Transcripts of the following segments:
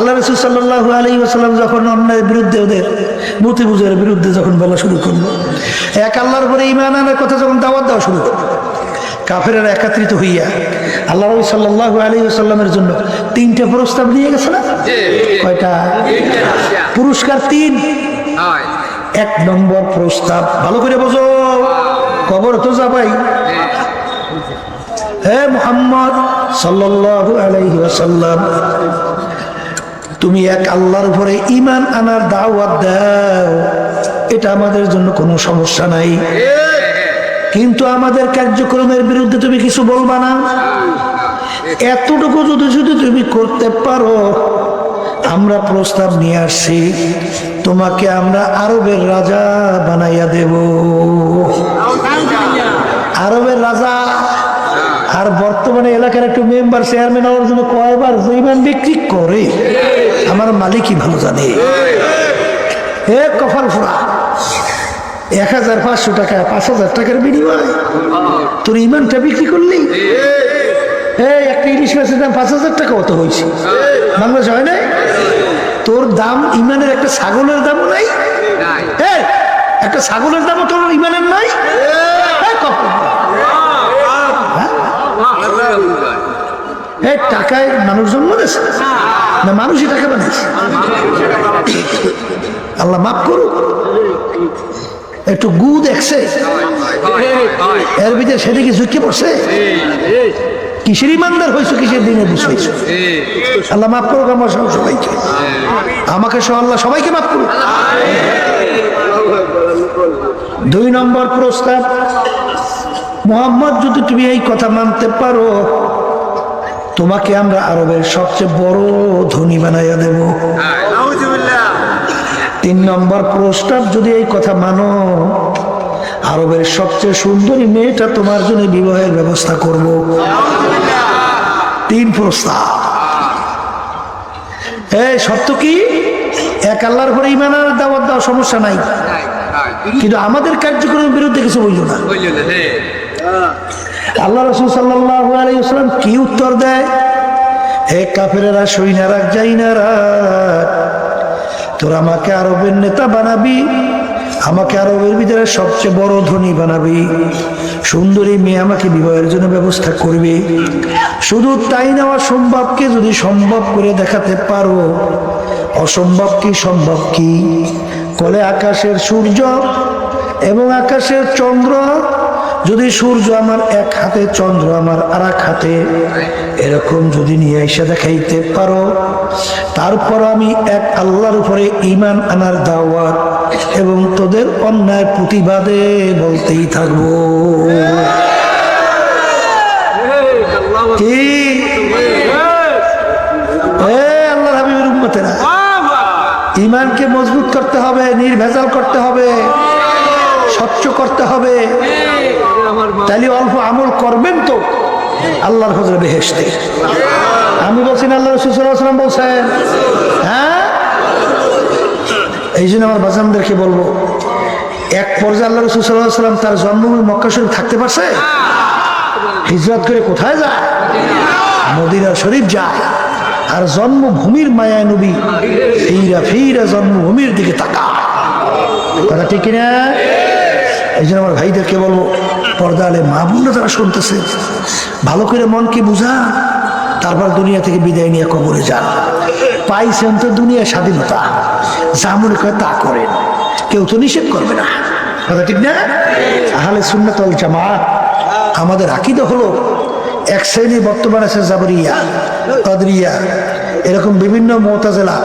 আল্লাহ রাসূল সাল্লাল্লাহু আলাইহি ওয়াসাল্লাম যখন অন্যায়ের বিরুদ্ধে, ওদের মূর্তি পূজার বিরুদ্ধে যখন বলা শুরু করলো, এক আল্লাহর উপরে ঈমান আনার কথা যখন দাওয়াত দেওয়া শুরু করলো, কাফেরেরা একত্রিত হইয়া আল্লাহ রাসূল সাল্লাল্লাহু আলাইহি ওয়াসাল্লামের জন্য 3টা প্রস্তাব নিয়ে গেছে না? কয়টা? পুরস্কার 3। 1 নম্বর প্রস্তাব, ভালো করে বোঝো, কবর তো যাবাই। হে মুহাম্মদ সাল্লাল্লাহু আলাইহি ওয়াসাল্লাম, তুমি এক আল্লাহর উপরে ঈমান আনার দাওয়াত দাও, এটা আমাদের জন্য কোনো সমস্যা নাই, কিন্তু আমাদের কার্যক্রমের বিরুদ্ধে তুমি কিছু বলবা না। এতটুকু যদি তুমি করতে পারো, আমরা প্রস্তাব নিয়ে আসছি, তোমাকে আমরা আরবের রাজা বানাইয়া দেব। আরবের রাজা। আর বর্তমানে এলাকার একটু মেম্বার চেয়ারম্যান হওয়ার জন্য কয়বার জৈমান বিক্রি করে আমার মালিকই ভালো জানে। এ কপাল ফোড়া, 1500 টাকা 5000 টাকার বিনিময় তোর ইমানটা বিক্রি করলি। এই একটা ইলিশ মাছের দাম 5000 টাকা অত হয়েছে, বাংলাদেশে হয় নাই? তোর দাম ইমানের একটা ছাগলের দামও নাই। একটা ছাগলের দামও তোর ইমানের নাই। এই টাকায় মানুষ জন্ম দিয়েছে না মানুষই টাকা বানিয়েছে? আল্লাহ মাফ করুক। একটু গু দেখছে, এর ভিতরে সেদিকে ঝুঁকে পড়ছে। কিসের ইমানদার হয়েছে, কিসের দিনে বুঝেছো? আল্লাহ মাফ করুক আমার সবাইকে, আমাকে সহ আল্লাহ সবাইকে মাফ করুক। 2 নম্বর প্রস্তাব, মুহাম্মদ যদি তুমি এই কথা মানতে পারো, তোমাকে আমরা আরবের সবচেয়ে বড় ধনী বানাইয়া দেব। 3 নম্বর প্রস্তাব, যদি এই কথা মানো, আরবের সবচেয়ে সুন্দরী মেয়েটা তোমার জন্য বিবাহের ব্যবস্থা করব। 3 প্রস্তাব। এই সত্য কি? এক আল্লাহর উপরে ঈমান আনার দাওয়াত দাও, সমস্যা নাই, কিন্তু আমাদের কার্যক্রমের বিরুদ্ধে কিছু বললো না। আল্লাহ রাসূল সাল্লাল্লাহু আলাইহি ওয়াসাল্লাম কি উত্তর দেয়? হে কাফেরেরা, সইনা রাখ, যাই না রাখ, তোরা আমাকে আরবের নেতা বানাবি, আমাকে আরবের ভিতরে সবচেয়ে বড় ধনী বানাবি, সুন্দরী মেয়ে আমাকে বিবাহের জন্য ব্যবস্থা করবে। শুধু তাই না, অসম্ভবকে যদি সম্ভব করে দেখাতে পারো, অসম্ভব কি সম্ভব কি? কলে আকাশের সূর্য এবং আকাশের চন্দ্র, যদি সূর্য আমার এক হাতে, চন্দ্র আমার আর এক হাতে, এরকম যদি নিয়ে এসে দেখাইতে পারো, তারপর আমি এক আল্লাহর উপরে ঈমান আনার দাওয়াত এবং তোদের অন্যায় প্রতিবাদে বলতেই থাকবো। কি আল্লাহর হাবিবের উম্মতেরা, ঈমানকে মজবুত করতে হবে, নির্ভেজাল করতে হবে, স্বচ্ছ করতে হবে। তাহলে অল্প আমল করবেন তো আল্লাহর হযরত বেহেশতে। আমি বলছি না, আল্লাহ রাসূল সাল্লাল্লাহু আলাইহি ওয়াসাল্লাম বলছেন। হ্যাঁ, এই জন্য আমার বাজানদেরকে বলবো, এক পর্যায়ে আল্লাহ রাসূল সাল্লাল্লাহু আলাইহি ওয়াসাল্লাম তার জন্মভূমি মক্কা শরীফ থাকতে পারছে? হিজরত করে কোথায় যায়? মদিনা শরীফ যায়। আর জন্মভূমির মায়া নবী ফিরা ফিরা জন্মভূমির দিকে তাকায়। কথা ঠিক কিনা? এই জন্য আমার ভাইদেরকে বলবো, পর্দালে মা বোনরা যারা শুনতেছে, ভালো করে মনকে বুঝা, তারপর দুনিয়া থেকে বিদায় নিয়ে কবরে যান। পাইছেন তো দুনিয়া স্বাধীনতা, যা মনে করে তা করেন, কেউ তো নিষেধ করবে না। কথা ঠিক না? আহলে সুন্নাত ওয়াল জামাত আমাদের আকীদা হলো, এক শ্রেণী বর্তমানে আছে জাবরিয়া, কাদরিয়া, এরকম বিভিন্ন মুতাজিলা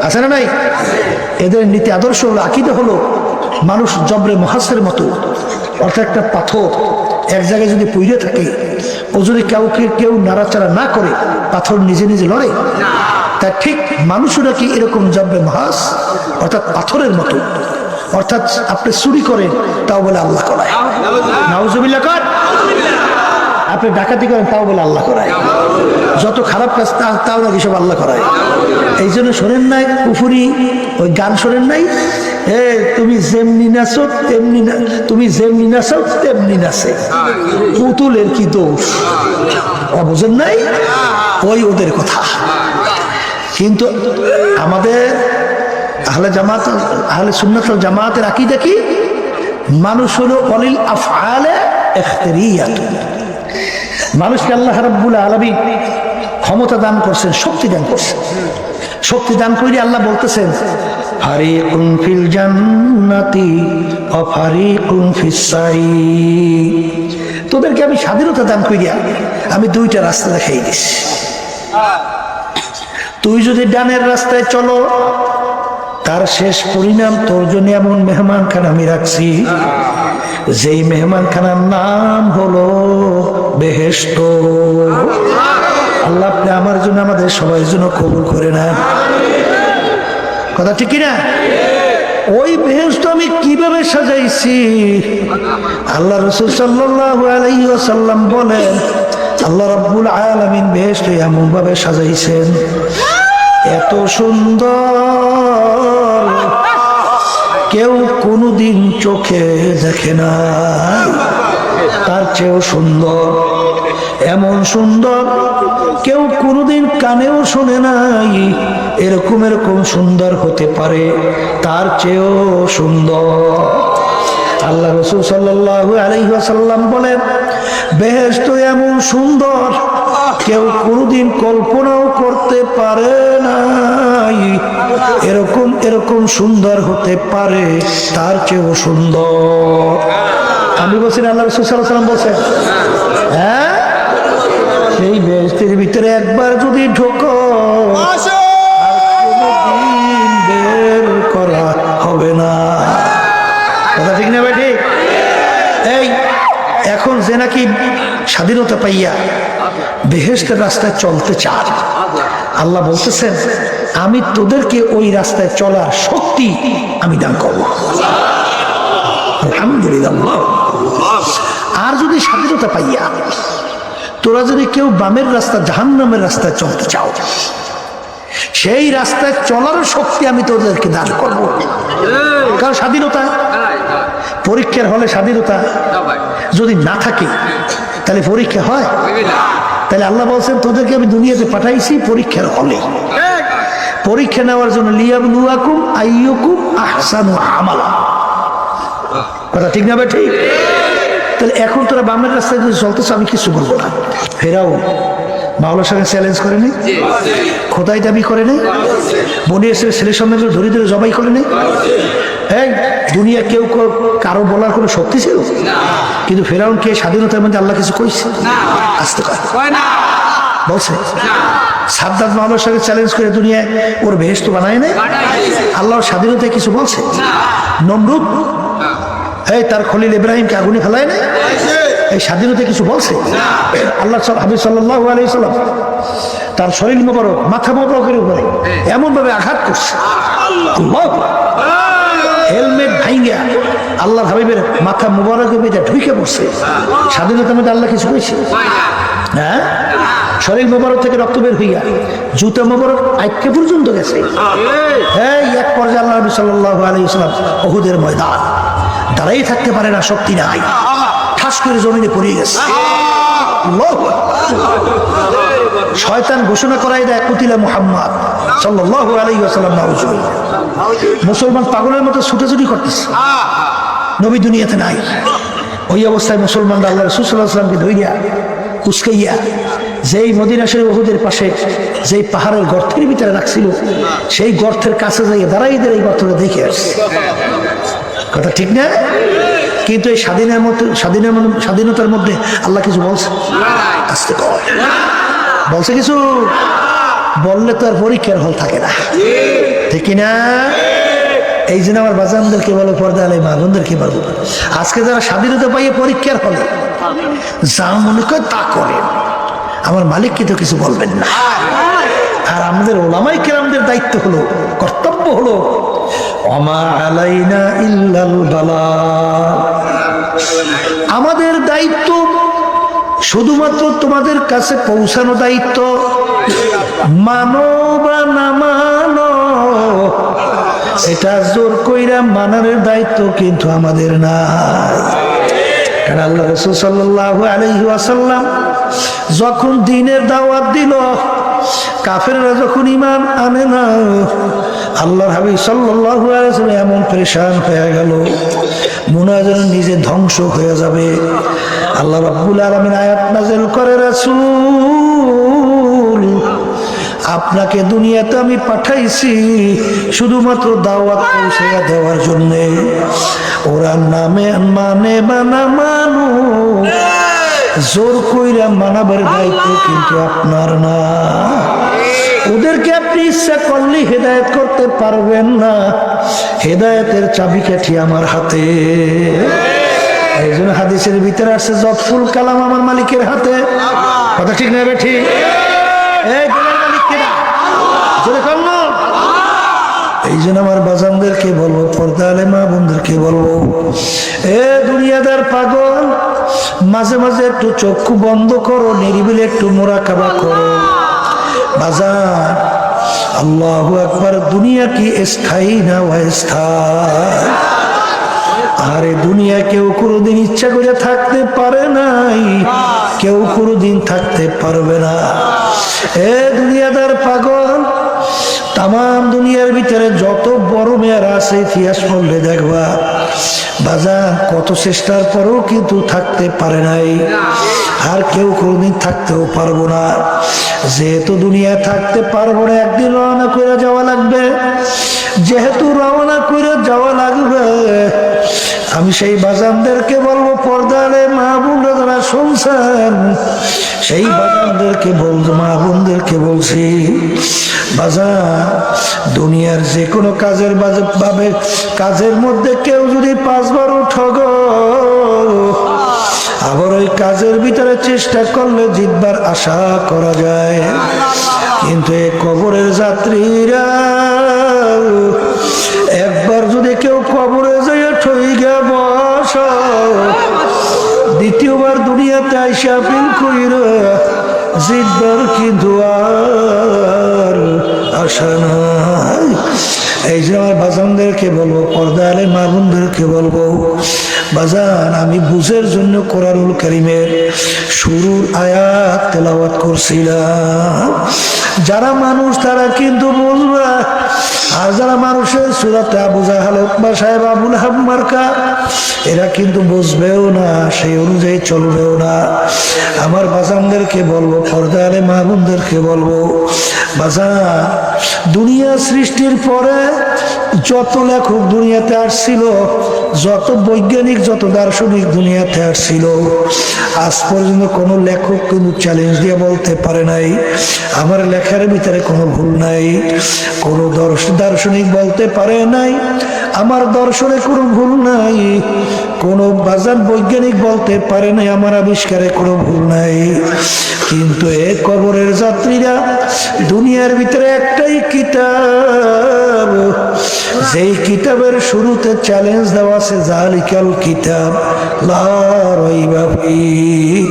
আছে না নাই? এদের নীতি আদর্শ হলো, আকীদা হলো, মানুষ জবরে মহাসের মতো, অর্থাৎ একটা পাথর এক জায়গায় যদি পড়ে থাকে, ও যদি কেউ নাড়াচাড়া না করে, পাথর নিজে নিজে লড়ে। তা ঠিক মানুষরা কি এরকম জবরে মহাস, অর্থাৎ পাথরের মতো। অর্থাৎ আপনি চুরি করেন, তাও বলে আল্লাহ করায়, নাউজুবিল্লাহ কর। আপনি ডাকাতি করেন, তাও বলে আল্লাহ করায়। যত খারাপ কাজ তাও নাকি সব আল্লাহ করায়। এই জন্য শোনেন নাই কুফুরি ওই গান শোনেন নাই? তুমি যেমনি নাচো তেমনি, তুমি যেমনি নাচো তেমনি নাচে, পুতুলের কি দোষ? বুঝেন নাই? ওই ওদের কথা। কিন্তু আমাদের আহলে জামাত, আহলে সুন্নাত ওয়াল জামাতের আকীদা কি? মানুষ হলো অলিল আফআলে ইখতিরিয়াত। মানুষকে আল্লাহ রাব্বুল আলামিন ক্ষমতা দান করছেন, শক্তি দান করছেন। শক্তি দান করে আল্লাহ বলতেছেন, ফারিকুন ফিল জান্নাতি ওয়া ফারিকুন ফিস সাঈর। তোদেরকে আমি স্বাধীনতা দান করিয়া আমি দুইটা রাস্তা দেখাই দিছি। তুই যদি ডানের রাস্তায় চলো, তার শেষ পরিণাম তোর জন্য এমন মেহমানখানা আমি রাখছি, যেই মেহমানখানার নাম হলো বেহেশত। আল্লাহ আপনি আমার জন্য, আমাদের সবার জন্য কবুল করে নেন। কথা ঠিক কিনা? ওই বেহেশত আমি কিভাবে সাজাইছি? আল্লাহ রাসূল সাল্লাল্লাহু আলাইহি ওয়াসাল্লাম বলেন, আল্লাহ রাব্বুল আলামিন বেহেশত এমন ভাবে সাজাইছেন, এত সুন্দর কেউ কোনোদিন চোখে দেখে না, তার চেয়েও সুন্দর, এমন সুন্দর কেউ কোনোদিন কানেও শোনে নাই, এরকম এরকম সুন্দর হতে পারে, তার চেয়েও সুন্দর। আল্লাহ রাসূল সাল্লাল্লাহু আলাইহি ওয়াসাল্লাম বলেন, বেহেশত এমন সুন্দর কেউ কোনোদিন কল্পনাও করতে পারে নাই, এরকম এরকম সুন্দর হতে পারে, তার চেয়েও সুন্দর। আমি বলছি আল্লাহ রাসূল সাল্লাল্লাহু আলাইহি ওয়াসাল্লাম বলছেন, হ্যাঁ, সেই বেহেশতের ভিতরে একবার যদি ঢোকো আর কোনোদিন বের করা হবে না। কথা ঠিক না ভাই? ঠিক। এই এখন যে নাকি স্বাধীনতা পাইয়া বেহেশতের রাস্তায় চলতে চান, আল্লাহ বলতেছেন, আমি তোদেরকে ওই রাস্তায় চলার শক্তি আমি দান করবো। আলহামদুলিল্লাহ। আর যদি স্বাধীনতা পাইয়া তোরা যদি কেউ বামের রাস্তা, জাহান্নামের রাস্তায় চলতে চাও, সেই রাস্তায় চলার শক্তি আমি তোদেরকে দান করবো। কারণ স্বাধীনতা, পরীক্ষার হলে স্বাধীনতা যদি না থাকে তাহলে পরীক্ষা হয়? তাহলে আল্লাহ বলছেন, তোদেরকে আমি দুনিয়াতে পাঠাইছি পরীক্ষার হলে, পরীক্ষা নেওয়ার জন্য, লিয়াবলুয়াকুম আইয়ুকুম আহসানু আমালা। কথা ঠিক না? ঠিক। তাহলে এখন তোরা বামের রাস্তায় যদি চলতেছ, আমি কিছু বলবো না। ফেরাউন মাওলার সঙ্গে চ্যালেঞ্জ করে নেই, খোদাই দাবি করে নেই, বনি ইসরাইলের ছেলে সন্তানগুলো ধরে ধরে জবাই করে নেই। এই দুনিয়া কেউ কারো বলার কোনো শক্তি ছিল? কিন্তু ফেরাউনকে স্বাধীনতার মধ্যে আল্লাহ কিছু কইছে? আসতে বলছে। সাদ্দাত মাওলার সঙ্গে চ্যালেঞ্জ করে দুনিয়ায় ওর বেহেশত বানায় নাই? আল্লাহর স্বাধীনতায় কিছু বলছে? নমরুদ এই তার খলিল ইব্রাহিমকে আগুনে ফেলায় নাই? এই স্বাধীনতা কিছু বলছে? আল্লাহ হাবিব সাল্লাল্লাহু আলাইহি ওয়াসাল্লাম তার শরীর মোবারক, মাথা মোবারকের উপরে এমন ভাবে আঘাত করছে, আল্লাহু হেলমেট ভাইঙ্গা আল্লাহর হাবিবের মাথা মোবারকের ভিতরে ঢুকে পড়ছে। স্বাধীনতার মধ্যে আল্লাহ কিছু কইছে? হ্যাঁ, শরীর মোবারক থেকে রক্ত বের হইয়া জুতা মোবারক আইকে পর্যন্ত গেছে। হ্যাঁ, এক পর্যায়ে আল্লাহ নবী সাল্লাল্লাহু আলাইহি ওয়াসাল্লাম উহুদের ময়দান, দাঁড়াই থাকতে পারে না, শক্তি নাই, ঠাস করে জমিনে পড়ে গেছে। শয়তান ঘোষণা করাই দেয়, কুতিলা মুহাম্মদ সাল্লাল্লাহু আলাইহি ওয়াসাল্লাম। মুসলমান পাগলের মতো ছুটাছুটি করতেছে, নবী দুনিয়াতে নাই। ওই অবস্থায় মুসলমানরা আল্লাহ রাসূল সাল্লাল্লাহু আলাইহি ওয়াসাল্লামকে ধইরা কুচকাইয়া যেই মদিনা শরীফ উহুদের পাশে যেই পাহাড়ের গর্তের ভিতরে রাখছিল, সেই গর্তের কাছে যাই দাঁড়াই এই গর্তটা দেখে আসছে। কথা ঠিক না? কিন্তু এই স্বাধীনতার মধ্যে আল্লাহ কিছু বলছে? আসতে বলছে কিছু? বললে তো আর পরীক্ষার হল থাকে না, ঠিক না? এই জন্য আমার বাজানদেরকে বলো, পর্দা আলাই মা বোনদেরকে বলবো, আজকে যারা স্বাধীনতা পাইয়ে পরীক্ষার হলে যা মনে করে তা করে, আমার মালিককে তো কিছু বলবেন না। আর আমাদের ওলামায়ে কেরামদের দায়িত্ব হলো, কর্তব্য হলো, ওমা আলাইনা ইল্লাল বালাগ। আমাদের দায়িত্ব শুধুমাত্র তোমাদের কাছে পৌঁছানো দায়িত্ব, মানো বা না মানো, এটা জোর কইরা মানার দায়িত্ব কিন্তু আমাদের নাই। কারণ আল্লাহ রাসূল সাল্লাল্লাহু আলাইহি ওয়াসাল্লাম যখন দ্বীনের দাওয়াত দিল, কাফেররা যখন ঈমান আনে না, আল্লাহর হাবিব সাল্লাল্লাহু আলাইহি ওয়াসাল্লাম এমন পেরেশান হয়ে গেল, মনে হয় যেন নিজে ধ্বংস হয়ে যাবে। আল্লাহ রাব্বুল আলামিন আয়াত নাযিল করে, রাসূল আপনাকে দুনিয়াতে আমি পাঠাইছি শুধুমাত্র দাওয়াত পৌঁছে দেওয়ার জন্য। ওরা নামে মানে বানা মানু, জোর কইরা মানাবার দায়িত্ব কিন্তু আপনার না। ওদেরকে আপনি ইচ্ছা করলে হেদায়েত করতে পারবেন না, হেদায়েতের চাবিকাঠি আমার হাতে। এই জন্য হাদিসের ভিতরে আসছে, জফুল কালাম আমার মালিকের হাতে। কথা ঠিক না বেঠি? এই জন্য আমার বাজানদেরকে বলবো, পর্দা আলে মা বোনদেরকে বলবো, এ দুনিয়াদার পাগল, মাঝে মাঝে একটু চক্ষু বন্ধ করো, নিরিবিলি একটু মুরাকাবা করো বাজান। আল্লাহু আকবার। দুনিয়া কি স্থায়ী না অস্থায়ী? আরে দুনিয়া কেউ কোনোদিন ইচ্ছা করে থাকতে পারে নাই, কেউ কোনোদিন থাকতে পারবে না। এ দুনিয়াদার পাগল, তাম দুনিয়ার ভিতরে যত বড় মেয়েরা আছে ইতিহাস পড়লে দেখবা বাজার কত চেষ্টার পরেও কিন্তু থাকতে পারে নাই, আর কেউ কোনোদিন থাকতেও পারবো না। যেহেতু দুনিয়া থাকতে পারবো না, একদিন রওনা করে যাওয়া লাগবে। যেহেতু রওনা করে যাওয়া লাগবে, আমি সেই বাজানদেরকে বলবো, পর্দারে মা বোনরা যারা শুনছেন, সেই বাজানদেরকে বলবো, মা বোনদেরকে বলছি, বাজার দুনিয়ার যে কোনো কাজের কাজের মধ্যে কেউ যদি 5 বার ঠগ, আবার ওই কাজের ভিতরে চেষ্টা করলে জিতবার আশা করা যায়। কিন্তু এই কবরের যাত্রীরা, একবার যদি কেউ কবরে যায় ঠইগা বস, দ্বিতীয়বার দুনিয়াতে আইসা ফিল কইরা জিতবার কিন্তু আর আশা নাই। এই যে আমার বাজানদেরকে বলবো, পর্দা আলে মা বোনদেরকে বলবো, বাজান আমি বুঝের জন্য কোরআনুল কারীমের শুরুর আয়াত তেলাওয়াত করছিলাম। যারা মানুষ তারা কিন্তু বুঝবে, আর যারা মানুষের সূরাতে আবু জাহেল, উতবা সাহেব, আবুল হাব মার্কা, এরা কিন্তু বুঝবেও না, সেই অনুযায়ী চলবেও না। আমার বাজানদেরকে বলবো, পর্দা আলে মা বোনদেরকে বলবো, বাজান দুনিয়া সৃষ্টির পরে যত লেখক দুনিয়াতে আসছিল, যত বৈজ্ঞানিক, যত দার্শনিক দুনিয়াতে আসছিল, আজ পর্যন্ত কোনো লেখক কিন্তু চ্যালেঞ্জ দিয়ে বলতে পারে নাই আমার লেখার ভিতরে কোনো ভুল নাই। কোনো দার্শনিক বলতে পারে নাই আমার দর্শনে কোনো ভুল নাই। কোনো বাজার বৈজ্ঞানিক বলতে পারে নাই আমার আবিষ্কারে কোনো ভুল নাই। কিন্তু এ কবরের যাত্রীরা, দুনিয়ার ভিতরে একটাই কিতাব, যেই কিতাবের শুরুতে চ্যালেঞ্জ দেওয়া আছে, জালিকাল কিতাব লা রাইবা ফীহ।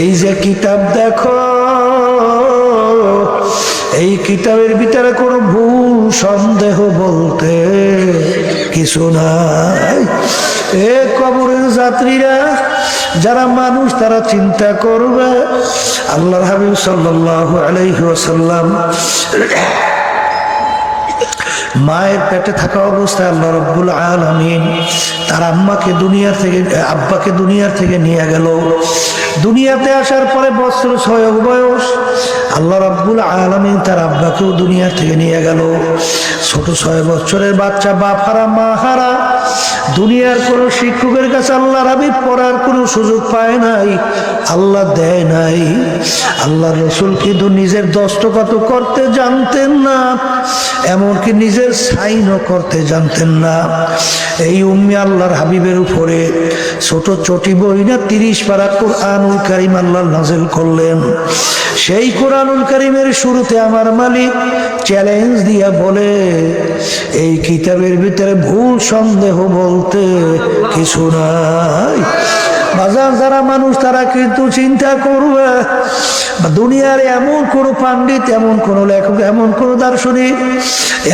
এই যে কিতাব দেখো, এই কিতাবের ভিতরে কোনো ভুল সন্দেহ বলতে কিছু নাই। এ কবরের যাত্রীরা, যারা মানুষ তারা চিন্তা করবে, আল্লাহর হাবিব সাল্লাল্লাহু আলাইহি ওয়াসাল্লাম মায়ের পেটে থাকা অবস্থায় আল্লাহ রাব্বুল আলামিন তার আব্বাকে দুনিয়ার থেকে নিয়ে গেল। দুনিয়াতে আসার পরে বছর 6 বয়স, আল্লাহ রাব্বুল আলামিন তার আব্বাকেও দুনিয়া থেকে নিয়ে গেল। ছোট 6 বছরের বাচ্চা, বাপ হারা মা হারা, দুনিয়ার কোনো শিক্ষকের কাছে আল্লাহ হাবিব পড়ার কোনো সুযোগ পায় নাই, আল্লাহ দেয় নাই। আল্লাহ রসুল কিন্তু নিজের দস্তখত করতে জানতেন না, এমনকি নিজের সাইনও করতে জানতেন না। এই উম্মি আল্লাহর হাবিবের উপরে ছোট চটি বই না 30 পারা কোরআনুল কারীম আল্লাহ নাযিল করলেন। সেই কোরআনুল কারীমের শুরুতে আমার মালিক চ্যালেঞ্জ দিয়া বলে, এই কিতাবের ভিতরে ভুল সন্দেহ বলতে কিছু নাই। বাজার যারা মানুষ তারা কিন্তু চিন্তা করবে দুনিয়ার এমন কোন পণ্ডিত, এমন কোন লেখক, এমন কোন দার্শনিক,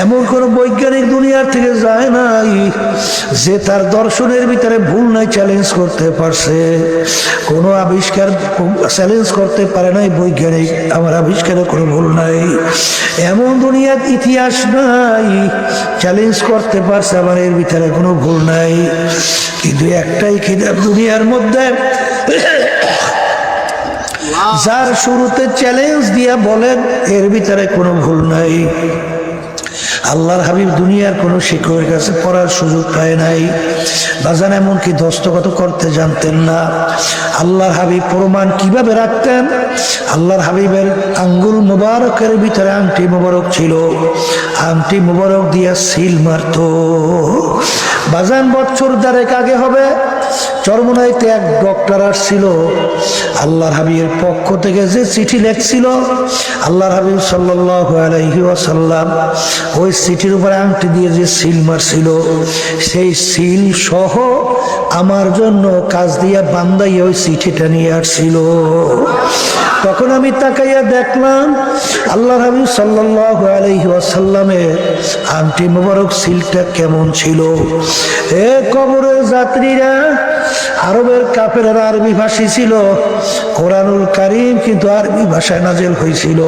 এমন কোন বৈজ্ঞানিক দুনিয়ার থেকে যায় নাই যে তার দর্শনের ভিতরে ভুল নাই চ্যালেঞ্জ করতে পারছে। কোনো আবিষ্কার চ্যালেঞ্জ করতে পারে নাই বৈজ্ঞানিক, আমার আবিষ্কারে কোনো ভুল নাই। এমন দুনিয়ার ইতিহাস নাই চ্যালেঞ্জ করতে পারছে আমার এর ভিতরে কোনো ভুল নাই। কিন্তু একটাই কিতাব দুনিয়ার মধ্যে যার শুরুতে চ্যালেঞ্জ দিয়া বলেন এর ভিতরে কোনো ভুল নাই। আল্লাহর হাবিব দুনিয়ার কোনো শিক্ষকের কাছে পড়ার সুযোগ পায় নাই, বাজান এমনকি দস্তখত করতে জানতেন না। আল্লাহর হাবিব প্রমাণ কিভাবে রাখতেন? আল্লাহর হাবিবের আঙ্গুল মোবারকের ভিতরে আংটি মোবারক ছিল, আংটি মোবারক দিয়া সিল মারত। বাজান বছর দেড়েক আগে হবে, চরমনাইতে এক ডক্টর আসছিল, আল্লাহর হাবিবের পক্ষ থেকে যে চিঠি লেখছিল আল্লাহর হাবিব সাল্লাল্লাহু আলাইহি ওয়াসাল্লাম ওই চিঠির উপরে আংটি দিয়ে যে সিল মারছিল, সেই সিল সহ আমার জন্য কাজ দিয়া বান্দাইয়া ওই চিঠিটা নিয়ে আসছিল। তখন আমি তাকাইয়া দেখলাম আল্লাহর হাবিব সাল্লাল্লাহু আলাইহি ওয়াসাল্লামের আংটি মোবারক সিলটা কেমন ছিল। এ কবরের যাত্রীরা, আরবের কাফেররা আরবি ভাষী ছিল, কোরআনুল কারীম কিন্তু আরবি ভাষায় নাযিল হয়েছিল।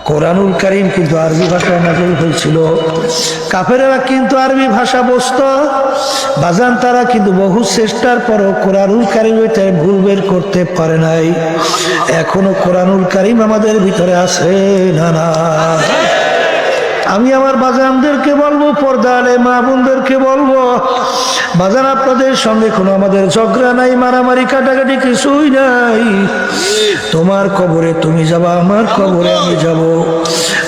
কোরআনুল কারীম কিন্তু আরবি ভাষায় নাযিল হয়েছিল। কাফেররা কিন্তু আরবি ভাষা বুঝত, বাজান তারা কিন্তু বহু চেষ্টার পরও কোরআনুল কারীমে ভুল বের করতে পারে নাই। এখনো কোরআনুল কারীম আমাদের ভিতরে আছে না? না। আমি আমার বাজানদেরকে বলবো, পর্দালে মা বোনদেরকে বলবো, বাজান আপনাদের সঙ্গে কোনো আমাদের ঝগড়া নাই, মারামারি কাটাকাটি কিছুই নাই। তোমার কবরে তুমি যাবা, আমার কবরে আমি যাব।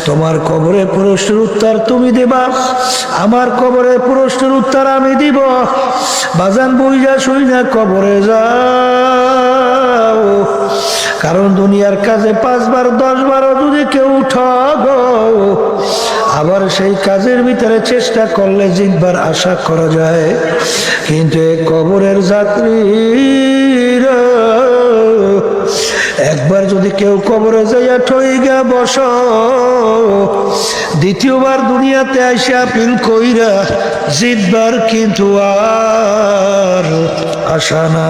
তোমার কবরে প্রশ্নের উত্তর তুমি দেবা, আমার কবরে প্রশ্নের উত্তর আমি দিব। বাজান বুঝা শুই না কবরে যাও, কারণ দুনিয়ার কাজে 5 বার 10 বারও যদি কেউ ঠগো, আবার সেই কাজের ভিতরে চেষ্টা করলে জিতবার আশা করা যায়। কিন্তু কবরের যাত্রীরা একবার যদি কেউ কবরে যাইয়া ঠইগা বস, দ্বিতীয়বার দুনিয়াতে আইসা আপিল কইরা জিতবার কিন্তু আর আশা না।